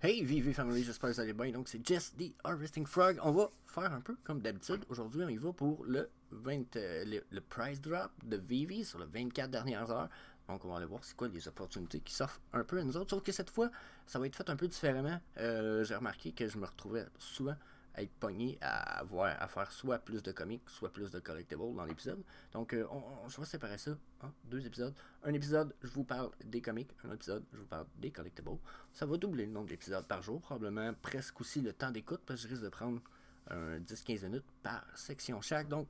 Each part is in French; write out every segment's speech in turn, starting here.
Hey VV Family, j'espère que vous allez bien. Donc c'est Jess the Harvesting Frog. On va faire un peu comme d'habitude. Aujourd'hui on y va pour le price drop de VV sur les 24 dernières heures. Donc on va aller voir c'est quoi les opportunités qui s'offrent un peu à nous autres. Sauf que cette fois, ça va être fait un peu différemment. J'ai remarqué que je me retrouvais souvent à être pogné à faire soit plus de comics, soit plus de collectibles dans l'épisode. Donc je vais séparer ça en deux épisodes. Un épisode, je vous parle des comics. Un autre épisode, je vous parle des collectibles. Ça va doubler le nombre d'épisodes par jour, probablement presque aussi le temps d'écoute, parce que je risque de prendre 10-15 minutes par section chaque. Donc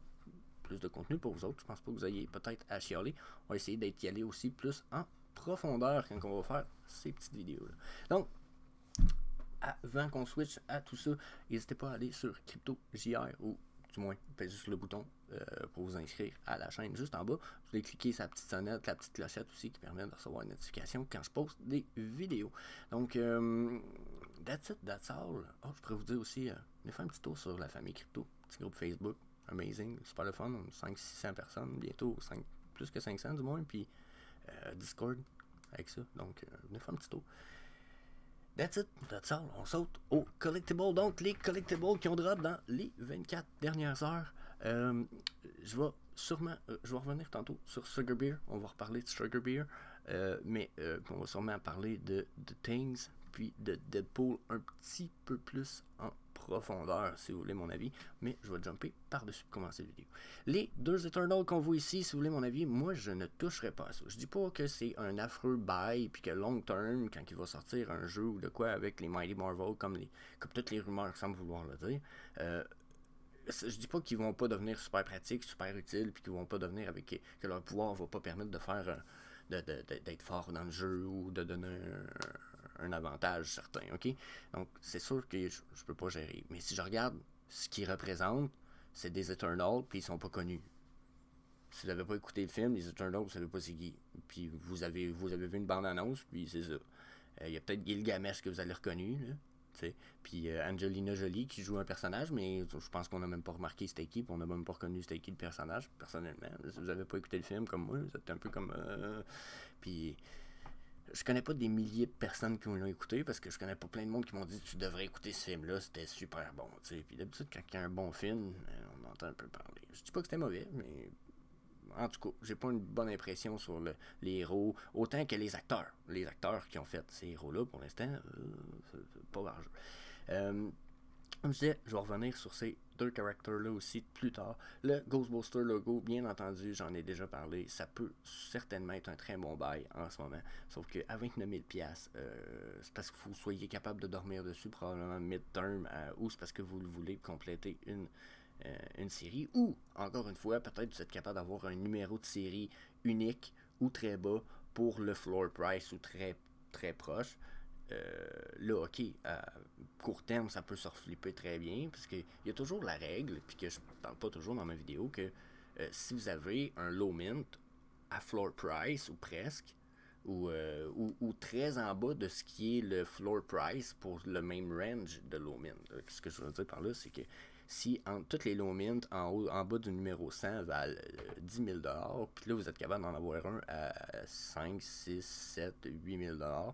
plus de contenu pour vous autres. Je pense pas que vous ayez peut-être à chialer. On va essayer d'être y aller aussi plus en profondeur quand on va faire ces petites vidéos-là. Donc, avant qu'on switch à tout ça, n'hésitez pas à aller sur CryptoJR ou du moins pèsez sur le bouton pour vous inscrire à la chaîne juste en bas. Vous allez cliquer sur la petite sonnette, la petite clochette aussi qui permet de recevoir une notification quand je poste des vidéos. Donc, that's it, that's all. Oh, je pourrais vous dire aussi, venez faire un petit tour sur la famille crypto, petit groupe Facebook, amazing, super le fun, 500-600 personnes, bientôt plus que 500 du moins, puis Discord avec ça. Donc, venez faire un petit tour. That's it, that's all. On saute aux collectibles. Donc, les collectibles qui ont drop dans les 24 dernières heures. Je vais revenir tantôt sur Sugar Beer. On va reparler de Sugar Beer. Mais on va sûrement parler de Things, puis de Deadpool un petit peu plus en profondeur, si vous voulez mon avis. Mais je vais jumper par-dessus pour commencer la vidéo. Les deux Eternals qu'on voit ici, si vous voulez mon avis, moi je ne toucherai pas à ça. Je dis pas que c'est un affreux bail, puis que long term, quand il va sortir un jeu ou de quoi avec les Mighty Marvel, comme toutes les rumeurs semblent vouloir le dire, je dis pas qu'ils vont pas devenir super pratiques, super utiles, puis qu'ils vont pas devenir que leur pouvoir va pas permettre de faire d'être fort dans le jeu ou de donner un avantage certain, ok? Donc c'est sûr que je peux pas gérer. Mais si je regarde ce qu'ils représentent, c'est des Eternals, puis ils sont pas connus. Si vous n'avez pas écouté le film, les Eternals, vous savez pas c'est qui. Puis vous avez vu une bande-annonce, puis c'est ça. Il y a peut-être Gilgamesh que vous avez reconnu, là. Puis Angelina Jolie qui joue un personnage, mais je pense qu'on n'a même pas remarqué c'était qui, puis on n'a même pas reconnu c'était qui le personnage, personnellement. Si vous n'avez pas écouté le film comme moi, vous êtes un peu comme... Puis je connais pas des milliers de personnes qui l'ont écouté, parce que je connais pas plein de monde qui m'ont dit tu devrais écouter ce film-là, c'était super bon. Puis d'habitude, quand il y a un bon film, on entend un peu parler. Je dis pas que c'était mauvais, mais... En tout cas, j'ai pas une bonne impression sur les héros, autant que les acteurs. Les acteurs qui ont fait ces héros-là, pour l'instant, c'est pas large. Comme je disais, je vais revenir sur ces deux caractères-là aussi plus tard. Le Ghostbuster logo, bien entendu, j'en ai déjà parlé, ça peut certainement être un très bon bail en ce moment. Sauf qu'à 29 000$, c'est parce que vous soyez capable de dormir dessus, probablement mid-term, ou c'est parce que vous le voulez compléter une série, ou, encore une fois, peut-être vous êtes capable d'avoir un numéro de série unique ou très bas pour le floor price ou très, très proche. Là, ok, à court terme, ça peut se reflipper très bien, parce qu'il y a toujours la règle, puis que je parle pas toujours dans ma vidéo, que si vous avez un low mint à floor price, ou presque, ou très en bas de ce qui est le floor price pour le même range de low mint. Ce que je veux dire par là, c'est que si toutes les low mint en bas du numéro 100 valent 10 000 $, puis là vous êtes capable d'en avoir un à 5, 6, 7, 8 000 $,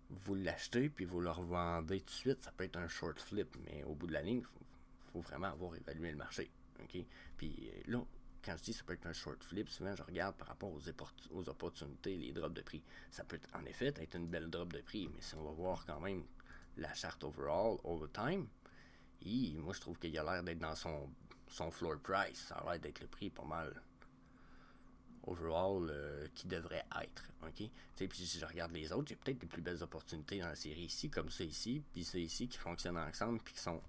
vous l'achetez puis vous le revendez tout de suite, ça peut être un short flip, mais au bout de la ligne, faut vraiment avoir évalué le marché. Okay? Puis là, quand je dis ça peut être un short flip, souvent je regarde par rapport aux opportunités, les drops de prix. Ça peut en effet être une belle drop de prix, mais si on va voir quand même la charte overall, over time, moi je trouve qu'il a l'air d'être dans son floor price. Ça a l'air d'être le prix pas mal overall qui devrait être. Ok? Puis si je regarde les autres, j'ai peut-être des plus belles opportunités dans la série ici, comme ça ici, puis ça ici qui fonctionnent ensemble, puis qui sont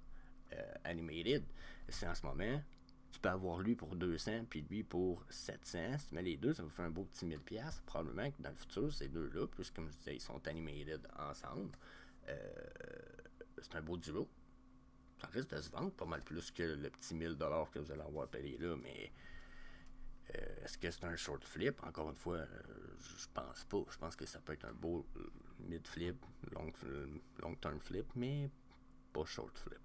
animated. C'est en ce moment, tu peux avoir lui pour 200, puis lui pour 700. Si tu mets les deux, ça vous fait un beau petit 1000$. Probablement que dans le futur, ces deux-là, plus comme je disais, ils sont animated ensemble. C'est un beau duo. Ça risque de se vendre pas mal plus que le petit 1000$ que vous allez avoir payé là, mais est-ce que c'est un short flip? Encore une fois, je pense pas. Je pense que ça peut être un beau mid flip, long term flip, mais pas short flip.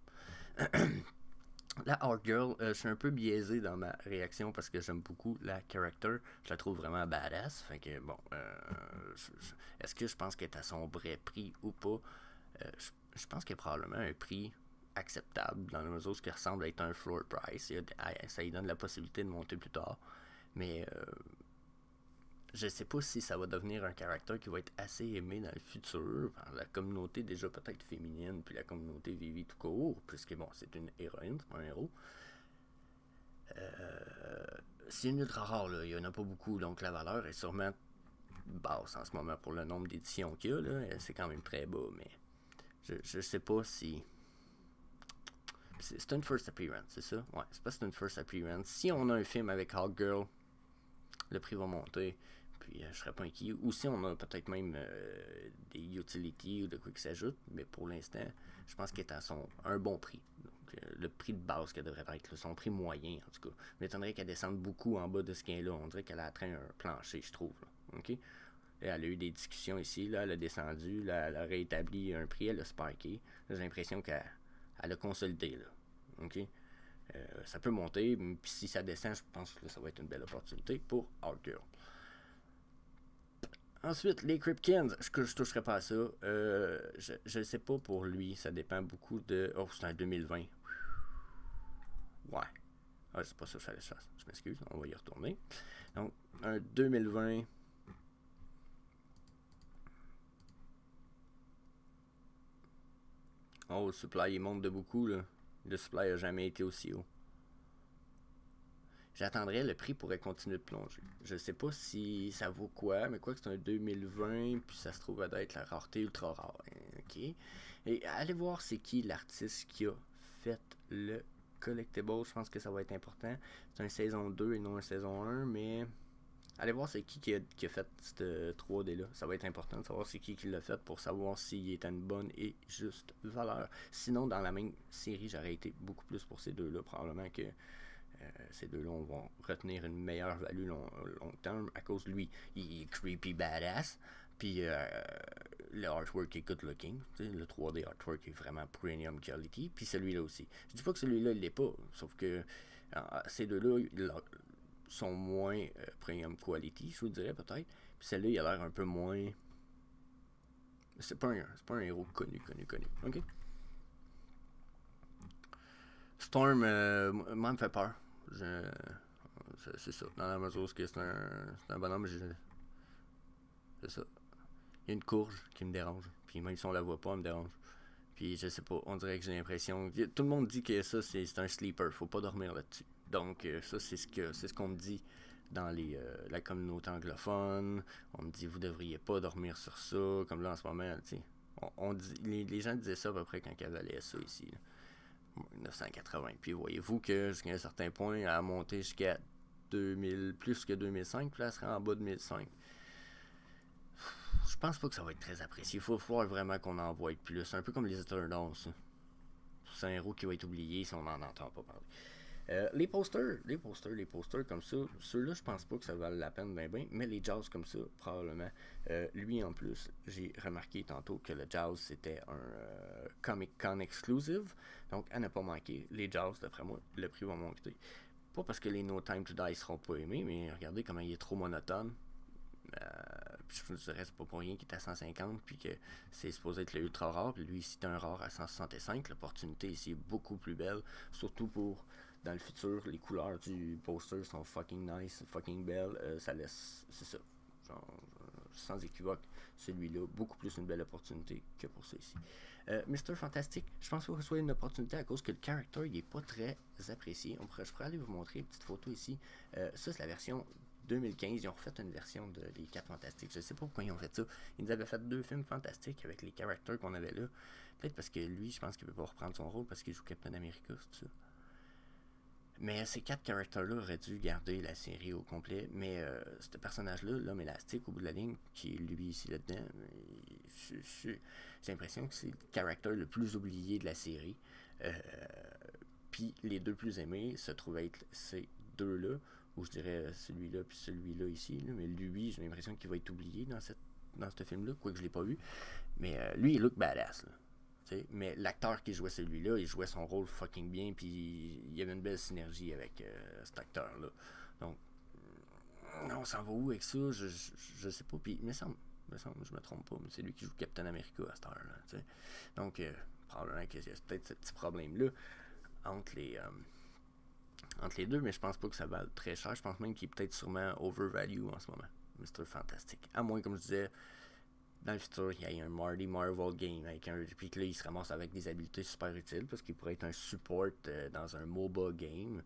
La Hard Girl, je suis un peu biaisé dans ma réaction parce que j'aime beaucoup la character. Je la trouve vraiment badass. Fait que bon, est-ce que je pense qu'elle est à son vrai prix ou pas? Je pense qu'il y a probablement un prix acceptable dans la mesure où ce qui ressemble à être un floor price. Ça lui donne la possibilité de monter plus tard. Mais je sais pas si ça va devenir un caractère qui va être assez aimé dans le futur par la communauté déjà peut-être féminine, puis la communauté Vivi tout court, puisque bon, c'est une héroïne, c'est pas un héros. C'est une ultra rare, là. Il n'y en a pas beaucoup, donc la valeur est sûrement basse en ce moment pour le nombre d'éditions qu'il y a, là. C'est quand même très bas, mais je sais pas si. C'est une first appearance, c'est ça? Ouais, c'est pas c'est une first appearance. Si on a un film avec Hawkgirl, le prix va monter, puis je serais pas inquiet. Ou si on a peut-être même des utilities ou de quoi qui s'ajoute, mais pour l'instant, je pense qu'elle est à un bon prix. Donc, le prix de base qu'elle devrait être, là, son prix moyen en tout cas. Il m'étonnerait qu'elle descende beaucoup en bas de ce qu'elle est là. On dirait qu'elle a atteint un plancher, je trouve. Là. OK? Là, elle a eu des discussions ici, là, elle a descendu, là, elle a réétabli un prix, elle a spiké. J'ai l'impression qu'elle a consolidé. Là. OK? Ça peut monter, puis si ça descend, je pense que là, ça va être une belle opportunité pour Hawkgirl. Ensuite, les Kripkins, je toucherai pas à ça. Je ne sais pas pour lui, ça dépend beaucoup de. Oh, c'est un 2020. Ouais. Ah, c'est pas ça que je fallait que je fasse. Je m'excuse, on va y retourner. Donc, un 2020. Oh, le supply, il monte de beaucoup, là. Le supply a jamais été aussi haut. J'attendrais, le prix pourrait continuer de plonger. Je sais pas si ça vaut quoi, mais quoi que c'est un 2020, puis ça se trouve à être la rareté ultra rare. OK. Et allez voir c'est qui l'artiste qui a fait le collectible. Je pense que ça va être important. C'est un saison 2 et non un saison 1, mais allez voir c'est qui a fait cette 3D là. Ça va être important de savoir c'est qui l'a fait pour savoir s'il est à une bonne et juste valeur. Sinon, dans la même série, j'aurais été beaucoup plus pour ces deux-là. Probablement que ces deux-là, on va retenir une meilleure value long terme à cause de lui. Il est creepy badass. Puis le artwork est good looking. Le 3D artwork est vraiment premium quality. Puis celui-là aussi. Je dis pas que celui-là, il l'est pas. Sauf que ces deux-là sont moins premium quality, je vous dirais peut-être. Puis celle-là, il a l'air un peu moins. C'est pas un héros connu. OK? Storm, moi, me fait peur. C'est ça. Dans la mesure où c'est un bonhomme, c'est ça. Il y a une courge qui me dérange. Puis même si on la voit pas, elle me dérange. Puis je sais pas, on dirait que j'ai l'impression. Tout le monde dit que ça, c'est un sleeper. Faut pas dormir là-dessus. Donc, ça, c'est ce qu'on me dit dans la communauté anglophone. On me dit, vous devriez pas dormir sur ça. Comme là, en ce moment, tu sais. On dit, les gens disaient ça à peu près quand ils avalaient ça ici. Là. 1980. Puis voyez-vous que jusqu'à un certain point, elle a monté jusqu'à 2000, plus que 2005, puis là, elle serait en bas de 2005. Je pense pas que ça va être très apprécié. Il faut falloir vraiment qu'on en voit plus. C'est un peu comme les Eternals. C'est un héros qui va être oublié si on n'en entend pas parler. Les posters comme ça, ceux-là, je pense pas que ça vaut la peine ben, mais les Jaws comme ça, probablement. Lui, en plus, j'ai remarqué tantôt que le Jaws, c'était un Comic Con exclusive, donc à ne pas manquer. Les Jaws, d'après moi, le prix va monter. Pas parce que les No Time to Die seront pas aimés, mais regardez comment il est trop monotone. Je dirais c'est pas pour rien qu'il est à 150 puis que c'est supposé être le ultra rare puis lui ici c'est un rare à 165. L'opportunité ici est beaucoup plus belle, surtout pour dans le futur. Les couleurs du poster sont fucking nice, fucking belles. Ça laisse, c'est ça, genre, sans équivoque, celui-là beaucoup plus une belle opportunité que pour ça ici. Mr. Fantastic, je pense pas que ce soit une opportunité à cause que le character il est pas très apprécié. Je pourrais aller vous montrer une petite photo ici. Ça c'est la version 2015, ils ont refait une version de Les 4 Fantastiques. Je sais pas pourquoi ils ont fait ça. Ils nous avaient fait 2 films fantastiques avec les characters qu'on avait là. Peut-être parce que lui, je pense qu'il ne peut pas reprendre son rôle parce qu'il joue Captain America, c'est ça. Mais ces 4 characters-là auraient dû garder la série au complet. Mais ce personnage-là, l'homme élastique au bout de la ligne, qui est lui ici là-dedans, j'ai l'impression que c'est le character le plus oublié de la série. Puis les deux plus aimés se trouvaient être ces deux-là. Ou je dirais celui-là puis celui-là ici, là. Mais lui, j'ai l'impression qu'il va être oublié dans ce film-là, quoique je l'ai pas vu. Mais lui, il look badass, là. T'sais? Mais l'acteur qui jouait celui-là, il jouait son rôle fucking bien, puis il y avait une belle synergie avec cet acteur-là. Donc, on s'en va où avec ça? Je sais pas, puis il me semble, me semble, je me trompe pas, mais c'est lui qui joue Captain America à cette heure-là, tu sais. Donc, probablement qu'il y a peut-être ce petit problème-là entre les deux, mais je pense pas que ça vaut très cher. Je pense même qu'il est peut-être sûrement overvalue en ce moment. Mr. Fantastic. À moins, comme je disais, dans le futur, il y a un Marty Marvel game puis que là, il se ramasse avec des habiletés super utiles parce qu'il pourrait être un support dans un MOBA game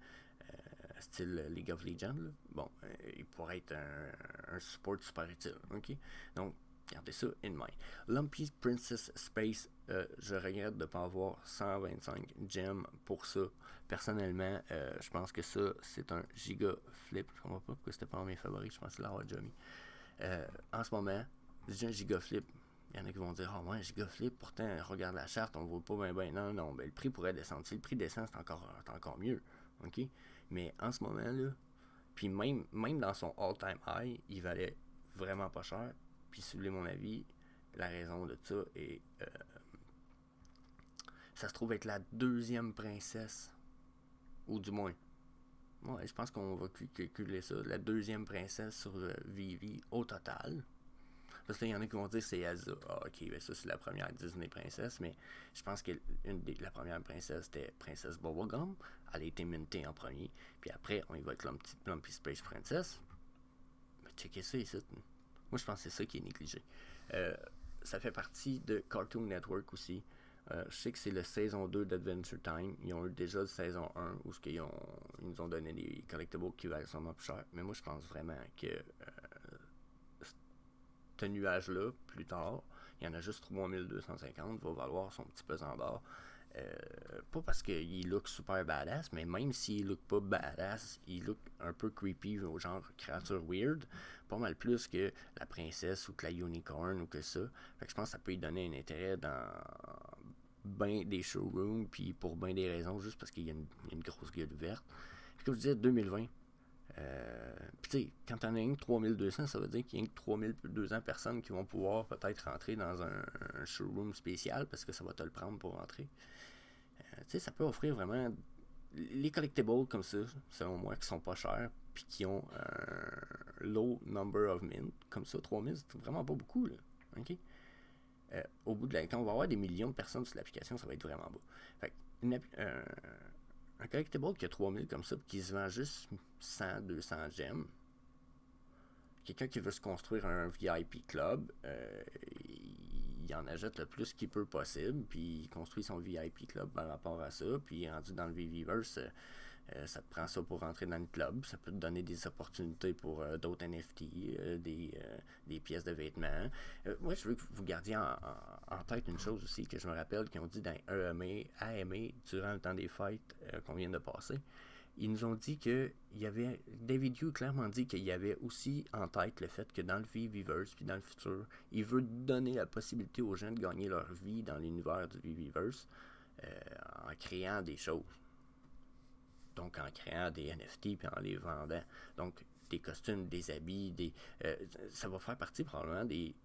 style League of Legends. Là. Bon, il pourrait être un support super utile. Ok? Donc, gardez ça in mind. Lumpy Princess Space, je regrette de ne pas avoir 125 gems pour ça. Personnellement, je pense que ça, c'est un giga flip. Je comprends pas pourquoi c'était pas un de mes favoris. Je pense que l'avoir déjà mis. En ce moment, je dis un giga flip. Il y en a qui vont dire, oh ouais, un giga flip, pourtant, regarde la charte, on ne voit pas bien. Non, ben, le prix pourrait descendre. Si le prix descend, c'est encore mieux. OK? Mais en ce moment, là, puis même dans son all-time high, il valait vraiment pas cher. Puis si vous voulez mon avis, la raison de ça est... ça se trouve être la deuxième princesse. Ou du moins... Ouais, je pense qu'on va calculer ça. La deuxième princesse sur Vivi au total. Parce que là, il y en a qui vont dire c'est Elsa. Ah, ok, ben ça c'est la première Disney princesse, mais je pense que la première princesse c'était Princesse Bubblegum. Elle a été mintée en premier. Puis après, on y va avec Lumpy Space Princess. Mais checkez ça ici. Moi, je pense que c'est ça qui est négligé. Ça fait partie de Cartoon Network aussi. Je sais que c'est la saison 2 d'Adventure Time. Ils ont eu déjà la saison 1 où ils nous ont donné des collectibles qui valent sûrement plus cher. Mais moi, je pense vraiment que ce nuage-là, plus tard, il y en a juste 3250, va valoir son petit pesant d'or. Pas parce qu'il look super badass, mais même s'il look pas badass, il look un peu creepy, genre créature weird, pas mal plus que la princesse ou que la unicorn ou que ça. Fait que je pense que ça peut lui donner un intérêt dans ben des showrooms, puis pour ben des raisons, juste parce qu'il y a une grosse gueule ouverte. Puis comme je disais, 2020, puis tu sais, quand t'en as une 3200, ça veut dire qu'il y a 3200 personnes qui vont pouvoir peut-être rentrer dans un showroom spécial parce que ça va te le prendre pour rentrer. Tu sais, ça peut offrir vraiment les collectibles comme ça, selon moi, qui sont pas chers puis qui ont un low number of mint, comme ça, 3000, c'est vraiment pas beaucoup, là. OK? Au bout de quand on va avoir des millions de personnes sur l'application, ça va être vraiment bas. Fait que un collectible qui a 3000 comme ça, qui se vend juste 100, 200 gemmes, quelqu'un qui veut se construire un VIP club, il en achète le plus qu'il peut possible, puis il construit son VIP club par rapport à ça, puis rendu dans le VVverse, ça te prend ça pour rentrer dans le club, ça peut te donner des opportunités pour d'autres NFT, des pièces de vêtements. Moi, je veux que vous gardiez en tête une chose aussi que je me rappelle qu'ils ont dit dans AMA durant le temps des fêtes qu'on vient de passer. Ils nous ont dit que David Yu clairement dit qu'il y avait aussi en tête le fait que dans le VVverse puis dans le futur, il veut donner la possibilité aux gens de gagner leur vie dans l'univers du VVverse en créant des choses. Donc en créant des NFT puis en les vendant. Donc des costumes, des habits, ça va faire partie probablement des...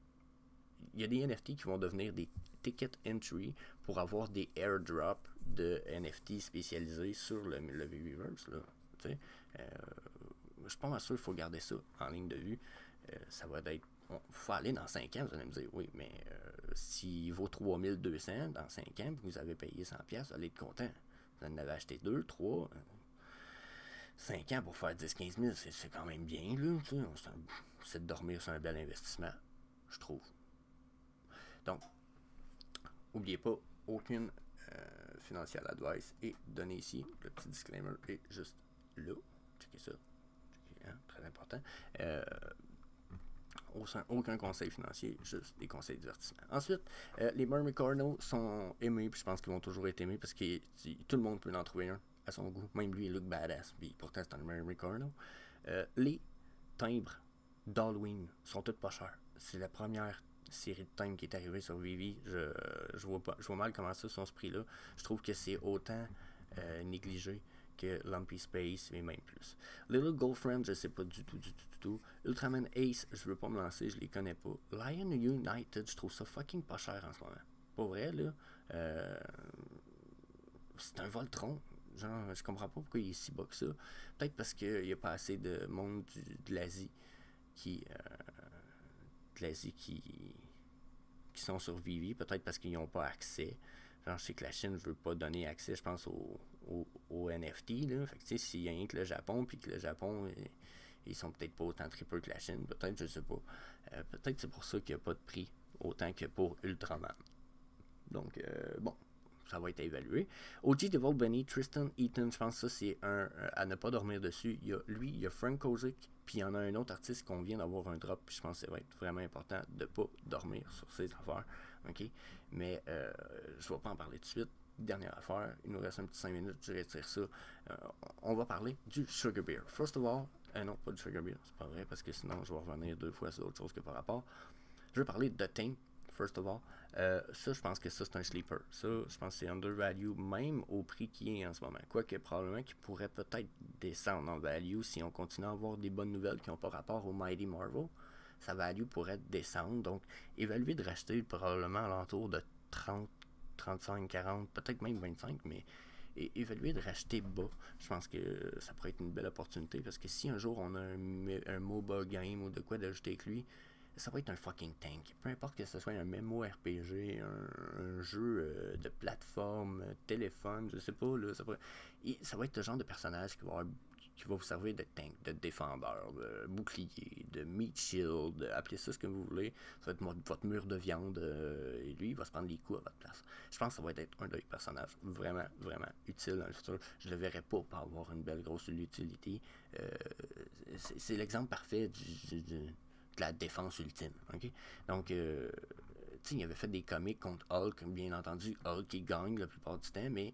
Il y a des NFT qui vont devenir des ticket entry pour avoir des airdrops de NFT spécialisés sur le VVverse. Je suis pas mal sûr qu'il faut garder ça en ligne de vue. Ça va être... Il faut aller dans 5 ans, vous allez me dire, oui, mais s'il vaut 3200 dans 5 ans, puis vous avez payé 100$, vous allez être content. Vous en avez acheté 2, 3, 5 ans pour faire 10-15 000, c'est quand même bien, là. C'est de dormir sur un bel investissement, je trouve. Donc, n'oubliez pas, aucune financial advice est donnée ici. Le petit disclaimer est juste là. Checkez ça. Checkez, hein, très important. Aucun conseil financier, juste des conseils de divertissement. Ensuite, les Mermicorno sont aimés, puis je pense qu'ils vont toujours être aimés parce que tout le monde peut en trouver un à son goût. Même lui, il look badass, puis pourtant c'est un Mermicorno. Les timbres d'Halloween sont toutes pas chers. C'est la première série de timbres qui est arrivée sur Vivi. Je vois mal comment ça sont ce prix-là. Je trouve que c'est autant négligé que Lumpy Space et même plus. Little Girlfriend, je sais pas du tout. Ultraman Ace, je veux pas me lancer, je les connais pas. Lion United, je trouve ça fucking pas cher en ce moment. Pas vrai, là. C'est un Voltron. Genre, je comprends pas pourquoi il est si bas que ça. Peut-être parce qu'il y a pas assez de monde de l'Asie qui... de l'Asie qui sont sur Vivi, peut-être parce qu'ils n'ont pas accès. Genre, je sais que la Chine ne veut pas donner accès, je pense, au NFT. Là. Fait que, tu sais, s'il y a rien que le Japon, puis que le Japon, ils sont peut-être pas autant tripeux que la Chine, peut-être, je sais pas. Peut-être c'est pour ça qu'il n'y a pas de prix autant que pour Ultraman. Donc, bon, ça va être évalué. OG Devil Bunny, Tristan Eaton, je pense que ça, c'est un à ne pas dormir dessus. Il y a lui, il y a Frank Kozik, puis il y en a un autre artiste qu'on vient d'avoir un drop, puis je pense que ça va être vraiment important de ne pas dormir sur ces affaires. OK? Mais je ne vais pas en parler tout de suite. Dernière affaire, il nous reste un petit 5 minutes, je retire ça. On va parler du Sugar Beer. First of all, non, pas du Sugar Beer, c'est pas vrai, parce que sinon je vais revenir 2 fois sur autre chose que par rapport. Je vais parler de Thing, first of all. Ça, je pense que ça, c'est un sleeper. Ça, je pense que c'est undervalue, même au prix qui est en ce moment. Quoique, probablement qu'il pourrait peut-être descendre en value si on continue à avoir des bonnes nouvelles qui n'ont pas rapport au Mighty Marvel. Sa value pourrait descendre. Donc, évaluer de racheter probablement à l'entour de 30, 35, 40, peut-être même 25, mais évaluer de racheter bas, je pense que ça pourrait être une belle opportunité parce que si un jour on a un MOBA game ou de quoi d'ajouter avec lui, ça va être un fucking tank. Peu importe que ce soit un MMORPG, un jeu de plateforme, téléphone, je sais pas, là, ça va être le genre de personnage qui va vous servir de tank, de défendeur, de bouclier, de meat shield, appelez ça ce que vous voulez. Ça va être votre mur de viande et lui, il va se prendre les coups à votre place. Je pense que ça va être un des personnages vraiment, vraiment utile dans le futur. Je ne le verrai pas avoir une belle grosse utilité. C'est l'exemple parfait de la défense ultime. Okay? Donc, il avait fait des comics contre Hulk, bien entendu. Hulk, il gagne la plupart du temps, mais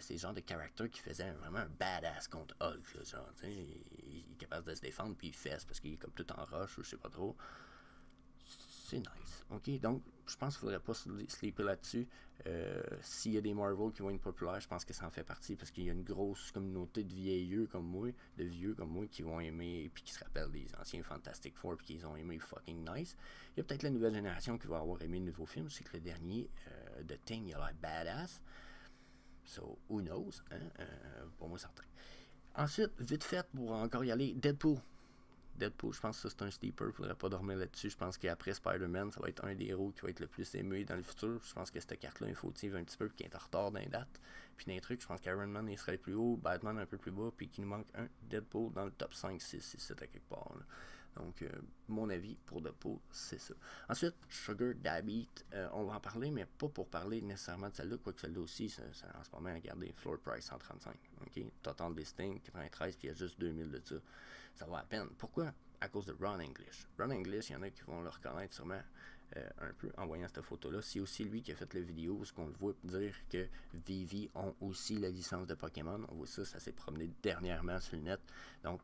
c'est le genre de caractère qui faisait vraiment un badass contre Hulk. Là, genre, il est capable de se défendre, puis il fesse parce qu'il est comme tout en roche, ou je sais pas trop. C'est nice. OK? Donc, je pense qu'il ne faudrait pas sleeper là-dessus. S'il y a des Marvel qui vont être populaires, je pense que ça en fait partie parce qu'il y a une grosse communauté de vieux comme moi, qui vont aimer puis qui se rappellent des anciens Fantastic Four puis qui ont aimé fucking nice. Il y a peut-être la nouvelle génération qui va avoir aimé le nouveau film. Je sais que le dernier de Thing, il a l'air badass. So, who knows? Hein? Pour moi, certain. Ensuite, vite fait, pour encore y aller, Deadpool, je pense que ça c'est un sleeper, il faudrait pas dormir là-dessus. Je pense qu'après Spider-Man, ça va être un des héros qui va être le plus aimé dans le futur. Je pense que cette carte-là, il faut un petit peu, qui est en retard dans les dates. Puis dans les trucs, je pense qu'Iron Man il serait le plus haut, Batman un peu plus bas, puis qu'il nous manque un Deadpool dans le top 5, 6, 7 à quelque part. Là. Donc, mon avis pour Deadpool, c'est ça. Ensuite, Sugar Dabit, on va en parler, mais pas pour parler nécessairement de celle-là, quoique celle-là aussi, c'est en ce moment, regardez, floor price 135. Okay? Total Listing, 93, puis il y a juste 2000 de ça. Ça va à peine. Pourquoi? À cause de Ron English. Ron English, il y en a qui vont le reconnaître sûrement un peu en voyant cette photo-là. C'est aussi lui qui a fait la vidéo où on le voit dire que Vivi ont aussi la licence de Pokémon. On voit ça, ça s'est promené dernièrement sur le net. Donc,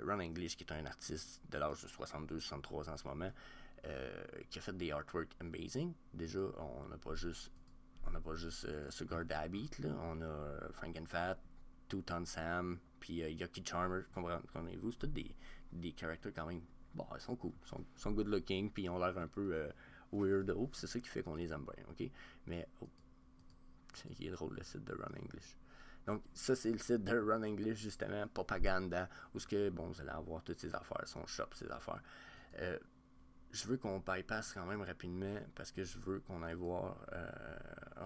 Ron English, qui est un artiste de l'âge de 62-63 en ce moment, qui a fait des artworks amazing. Déjà, on n'a pas juste Sugar Dabit, là. On a Frankenfat, Two-Ton Sam, puis Yucky Charmer, comprenez-vous, c'est tous des characters quand même, bon, ils sont cool, ils sont good looking, puis ils ont l'air un peu weirdo, puis c'est ça qui fait qu'on les aime bien, ok? Mais, il est drôle le site de Ron English. Donc, ça, c'est le site de Ron English, justement, Propaganda, où ce que, bon, vous allez avoir toutes ses affaires, son shop, ses affaires. Je veux qu'on bypass quand même rapidement, parce que je veux qu'on aille voir,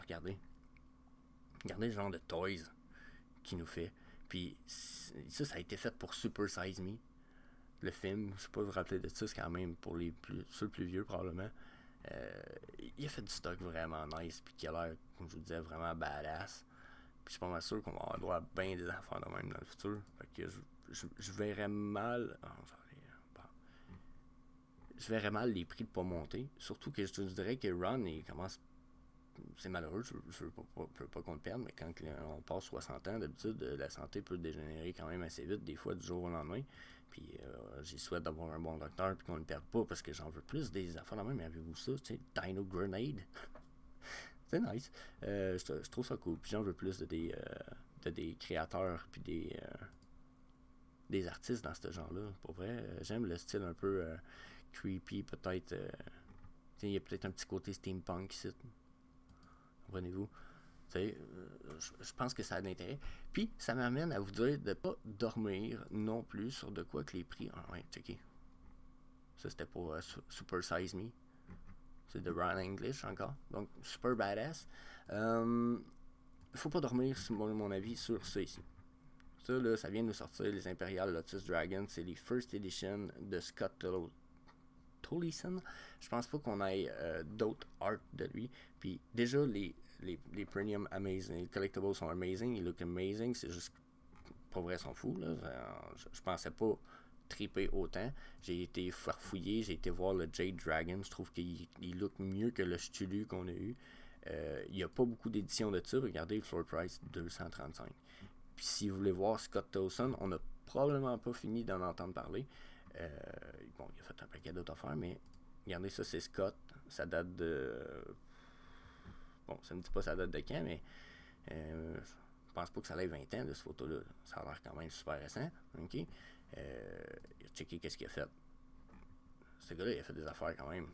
regardez le genre de toys qu'il nous fait. Puis ça a été fait pour Super Size Me. Le film, je sais pas vous rappeler de ça, c'est quand même pour ceux plus vieux probablement. Il a fait du stock vraiment nice, puis qui a l'air, comme je vous disais, vraiment badass. Puis je suis pas mal sûr qu'on va avoir droit à bien des affaires de même dans le futur. Fait que je verrais mal. Je verrais mal les prix de pas monter. Surtout que je te dirais que Ron, il commence. C'est malheureux, je veux pas qu'on le perde, mais quand on passe 60 ans, d'habitude, la santé peut dégénérer quand même assez vite, des fois du jour au lendemain. Puis j'y souhaite d'avoir un bon docteur puis qu'on ne le perde pas parce que j'en veux plus des affaires là même. Mais avez-vous ça, tu sais, Dino Grenade? C'est nice. Je trouve ça cool. Puis j'en veux plus de des créateurs puis des artistes dans ce genre-là. Pour vrai, j'aime le style un peu creepy, peut-être. Il y a peut-être un petit côté steampunk ici. Comprenez-vous? Je pense que ça a de l'intérêt. Puis, ça m'amène à vous dire de ne pas dormir non plus sur de quoi que les prix. Ah ouais, checké. Ça, c'était pour Super Size Me. C'est de Ron English encore. Donc, super badass. Faut pas dormir, sur mon avis, sur ça ici. Ça, là, ça vient de sortir, les Imperial Lotus Dragon. C'est les First Edition de Scott Tolleson. Je pense pas qu'on ait d'autres art de lui. Puis déjà, les premium amazing, les collectibles sont amazing, ils look amazing. C'est juste, pour vrai, ils sont fous. Là. Je pensais pas triper autant. J'ai été farfouillé, j'ai été voir le Jade Dragon. Je trouve qu'il look mieux que le Stulu qu'on a eu. Il n'y a pas beaucoup d'éditions de ça. Regardez le floor price 235. Puis si vous voulez voir Scott Tolleson, on n'a probablement pas fini d'en entendre parler. Bon, il a fait un paquet d'autres affaires, mais regardez ça, c'est Scott. Ça date de. Bon, ça ne me dit pas ça date de quand, mais je pense pas que ça ait 20 ans de cette photo-là. Ça a l'air quand même super récent. OK? Checker qu'est-ce qu'il a fait. Ce gars-là, il a fait des affaires quand même.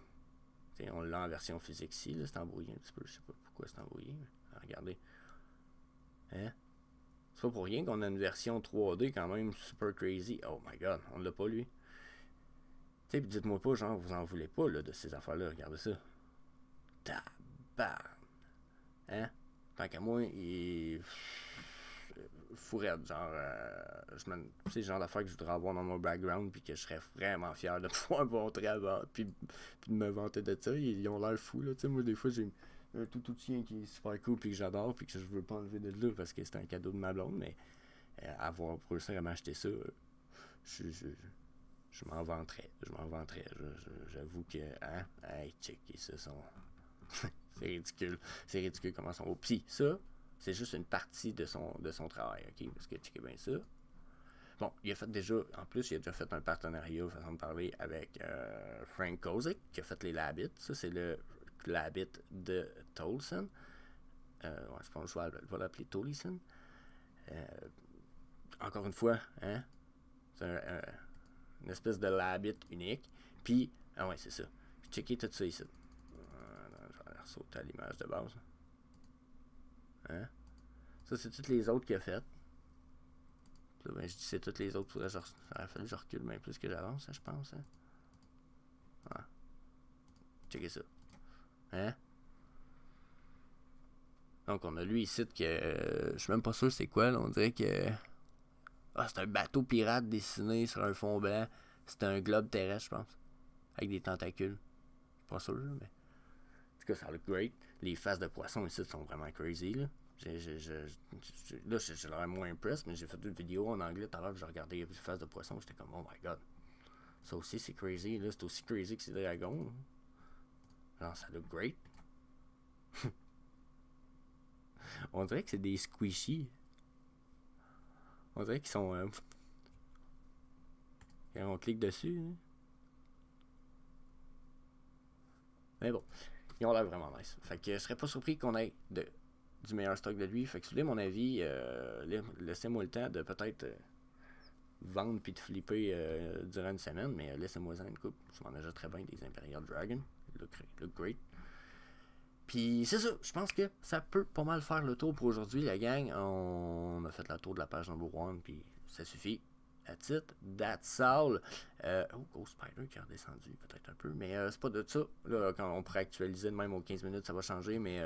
T'sais, on l'a en version physique ici, c'est embrouillé un petit peu. Je sais pas pourquoi c'est embrouillé. Mais regardez. Hein? C'est pas pour rien qu'on a une version 3D quand même super crazy. Oh my god, on l'a pas lui. Tu sais, dites-moi pas, genre, vous en voulez pas là, de ces affaires-là. Regardez ça. Tabarn. Hein? Tant qu'à moi, il est fourette. Genre, c'est le genre d'affaires que je voudrais avoir dans mon background, puis que je serais vraiment fier de pouvoir montrer avant, puis de me vanter de ça. Ils ont l'air fous, là. Tu sais, moi, des fois, j'ai un tout chien qui est super cool, puis que j'adore, puis que je veux pas enlever de là parce que c'est un cadeau de ma blonde, mais avoir réussi à m'acheter ça, je m'en vanterais. J'avoue que, hein, hey, check, ça sont. C'est ridicule. C'est ridicule comment ils sont hauts. Puis ça, c'est juste une partie de son travail, ok? Parce que checkez bien ça. Bon, il a fait déjà, en plus, il a déjà fait un partenariat, façon de parler, avec Frank Kozik, qui a fait les Labbit. Ça, c'est le Labbit de Tolleson. Ouais, je pense que je vais l'appeler Tolleson. Encore une fois, hein? C'est une espèce de Labbit unique. Puis, ah ouais, c'est ça. Puis checkez tout ça ici. Je vais sauter à l'image de base. Hein? Ça, c'est toutes les autres qu'il a faites. Là, ben, je dis c'est toutes les autres. Ça aurait fallu que je recule bien plus que j'avance, hein, je pense. Hein? Ouais. Checkez ça. Hein? Donc, on a lui ici que je suis même pas sûr c'est quoi. Là, on dirait que. Ah, c'est un bateau pirate dessiné sur un fond blanc. C'est un globe terrestre, je pense. Avec des tentacules. Pas sûr, mais. En tout cas, ça look great. Les faces de poisson ici sont vraiment crazy, là. Là, j'ai l'air moins impressed, mais j'ai fait une vidéo en anglais tout à l'heure, j'ai regardé les faces de poisson, j'étais comme, oh my god. Ça aussi, c'est crazy, là. C'est aussi crazy que ces dragons. Genre, ça look great. On dirait que c'est des squishy. On dirait qu'ils sont. Quand on clique dessus. Hein. Mais bon, ils ont l'air vraiment nice. Fait que je serais pas surpris qu'on ait du meilleur stock de lui. Fait que si vous voulez mon avis, laissez-moi le temps de peut-être vendre puis de flipper durant une semaine. Mais laissez-moi ça une coupe. Je m'en achète très bien des Imperial Dragon. Look great. Puis c'est ça, je pense que ça peut pas mal faire le tour pour aujourd'hui, la gang. On a fait le tour de la page number 1, puis ça suffit. That's it, that's all. Ghost Spider qui est redescendu peut-être un peu, mais c'est pas de ça. Là, quand on pourrait actualiser de même aux 15 minutes, ça va changer, mais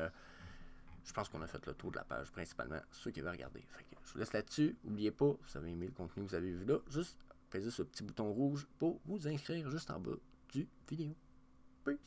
je pense qu'on a fait le tour de la page, principalement ceux qui veulent regarder. Fait que je vous laisse là-dessus. N'oubliez pas, si vous avez aimé le contenu que vous avez vu là, juste pesez sur le petit bouton rouge pour vous inscrire juste en bas du vidéo. Peace!